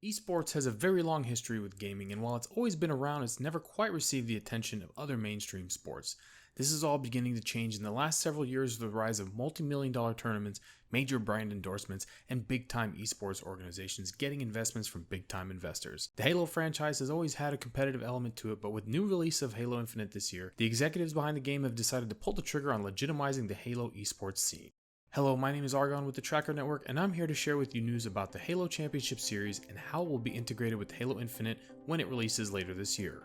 Esports has a very long history with gaming, and while it's always been around, it's never quite received the attention of other mainstream sports. This is all beginning to change in the last several years with the rise of multi-million-dollar tournaments, major brand endorsements, and big-time esports organizations getting investments from big-time investors. The Halo franchise has always had a competitive element to it, but with new release of Halo Infinite this year, the executives behind the game have decided to pull the trigger on legitimizing the Halo esports scene. Hello, my name is Argon with the Tracker Network, and I'm here to share with you news about the Halo Championship Series and how it will be integrated with Halo Infinite when it releases later this year.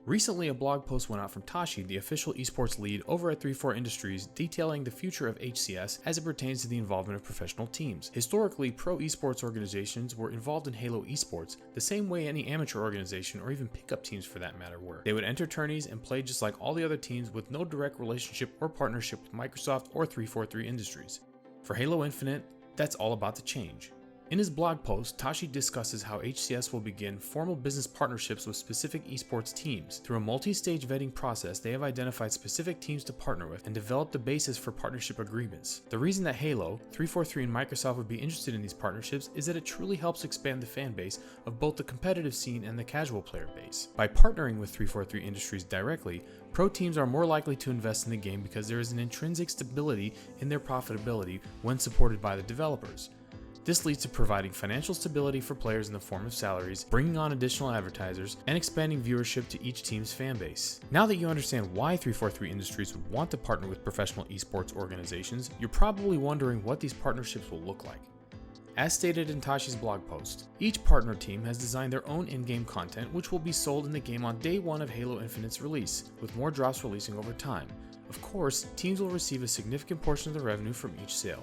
Recently, a blog post went out from Tashi, the official esports lead over at 34 Industries, detailing the future of HCS as it pertains to the involvement of professional teams. Historically, pro esports organizations were involved in Halo esports the same way any amateur organization or even pickup teams for that matter were. They would enter tourneys and play just like all the other teams with no direct relationship or partnership with Microsoft or 343 Industries. For Halo Infinite, that's all about to change. In his blog post, Tashi discusses how HCS will begin formal business partnerships with specific esports teams. Through a multi-stage vetting process, they have identified specific teams to partner with and developed the basis for partnership agreements. The reason that Halo, 343, and Microsoft would be interested in these partnerships is that it truly helps expand the fan base of both the competitive scene and the casual player base. By partnering with 343 Industries directly, pro teams are more likely to invest in the game because there is an intrinsic stability in their profitability when supported by the developers. This leads to providing financial stability for players in the form of salaries, bringing on additional advertisers, and expanding viewership to each team's fan base. Now that you understand why 343 Industries would want to partner with professional esports organizations, you're probably wondering what these partnerships will look like. As stated in Tashi's blog post, each partner team has designed their own in-game content which will be sold in the game on day one of Halo Infinite's release, with more drops releasing over time. Of course, teams will receive a significant portion of the revenue from each sale.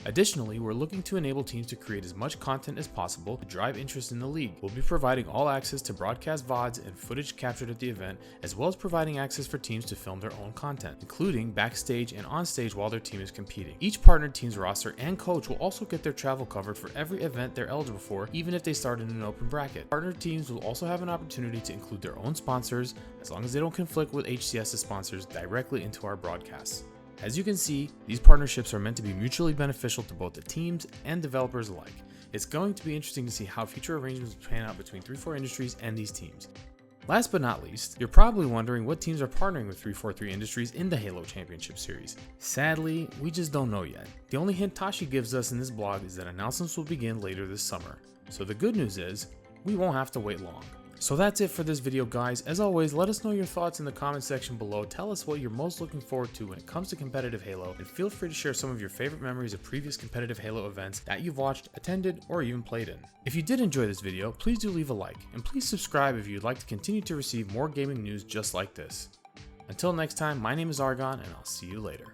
Additionally, we're looking to enable teams to create as much content as possible to drive interest in the league. We'll be providing all access to broadcast VODs and footage captured at the event, as well as providing access for teams to film their own content, including backstage and onstage while their team is competing. Each partnered team's roster and coach will also get their travel covered for every event they're eligible for, even if they start in an open bracket. Partnered teams will also have an opportunity to include their own sponsors, as long as they don't conflict with HCS's sponsors, directly into our broadcasts. As you can see, these partnerships are meant to be mutually beneficial to both the teams and developers alike. It's going to be interesting to see how future arrangements pan out between 34 Industries and these teams. Last but not least, you're probably wondering what teams are partnering with 343 Industries in the Halo Championship Series. Sadly, we just don't know yet. The only hint Tashi gives us in this blog is that announcements will begin later this summer. So the good news is, we won't have to wait long. So that's it for this video, guys. As always, let us know your thoughts in the comment section below. Tell us what you're most looking forward to when it comes to competitive Halo, and feel free to share some of your favorite memories of previous competitive Halo events that you've watched, attended, or even played in. If you did enjoy this video, please do leave a like, and please subscribe if you'd like to continue to receive more gaming news just like this. Until next time, my name is Argon, and I'll see you later.